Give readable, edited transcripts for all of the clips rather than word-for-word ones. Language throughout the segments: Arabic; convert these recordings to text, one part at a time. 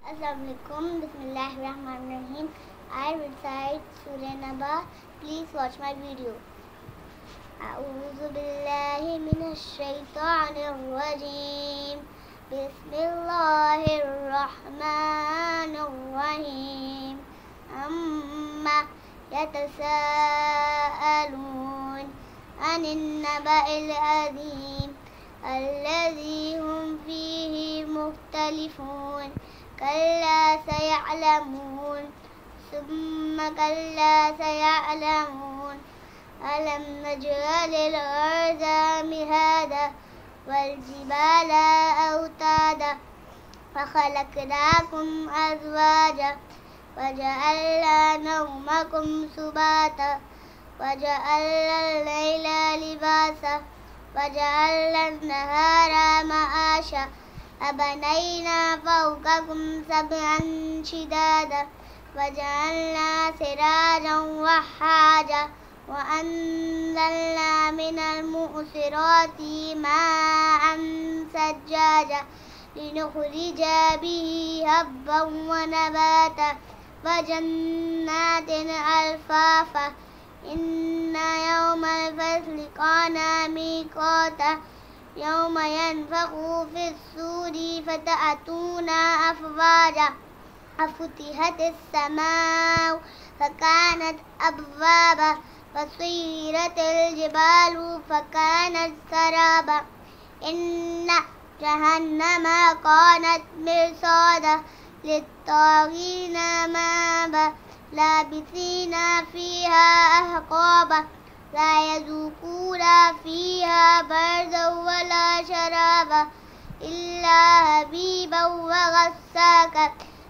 Assalamualaikum. Bismillahirrahmanirrahim. I recite Surah Naba. Please watch my video. أعوذ بالله من الشيطان الرجيم. بسم الله الرحمن الرحيم. أما يتساءلون عن النبأ العظيم الذي هم فيه مختلفون. كلا سيعلمون ثم كلا سيعلمون. ألم نجعل الأرض مهادا والجبال أوتادا وخلقناكم أزواجا وجعلنا نومكم سباتا وجعلنا الليل لباسا وجعلنا النهار معاشا أبنينا فوقكم سبعا شدادا وجعلنا سراجا وحاجا وأنزلنا من المعصرات ماء ثجاجا لنخرج به حبا ونباتا وجنات ألفافا إن يوم الفصل كان ميقاتا يوم ينفخ في الصور فتأتون أفواجا وفتحت السماء فكانت أبوابا وسيرت الجبال فكانت سرابا إن جهنم كانت مرصادا للطاغين مآبا لابثين فيها أحقابا لا يذوقون فيها بردا ولا شرابا إلا حميما وغساقا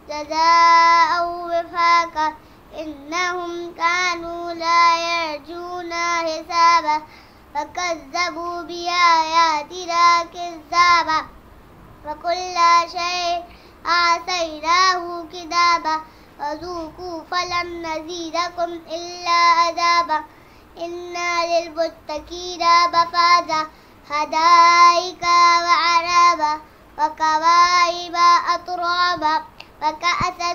جزاء وفاقا إنهم كانوا لا يرجون حسابا فكذبوا بآياتنا كذابا وكل شيء أحصيناه كتابا فذوقوا فلن نزيدكم إلا عذابا إن للمتقين مفازا حدائق وأعنابا وكواعب أترابا وكأسا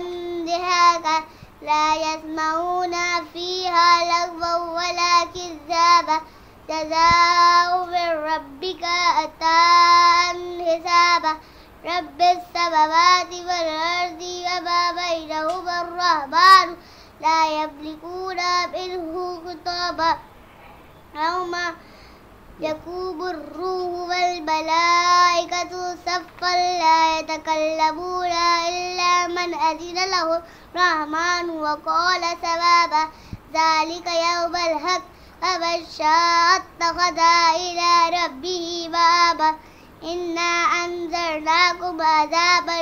دهاقا لا يسمعون فيها لغوا ولا كذابا جزاء من ربك عطاء حسابا رب السماوات والأرض وما بينهما الرحمن لا يملكون منه خطابا يوم يقوم الروح والملائكة صفا لا يتكلمون إلا من أذن له الرحمن وقال صوابا ذلك يوم الحق فمن شاء اتخذ إلى ربه مآبا إنا أنذرناكم عذابا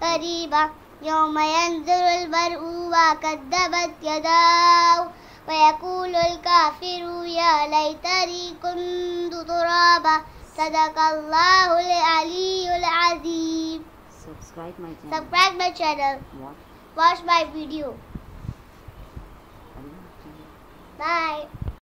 قريبا يوم ينظر المرء ما قدمت يداه ويقول الكافر يا ليتني كنت ترابا صدق الله العلي العظيم. Subscribe my channel. Watch my video. Bye.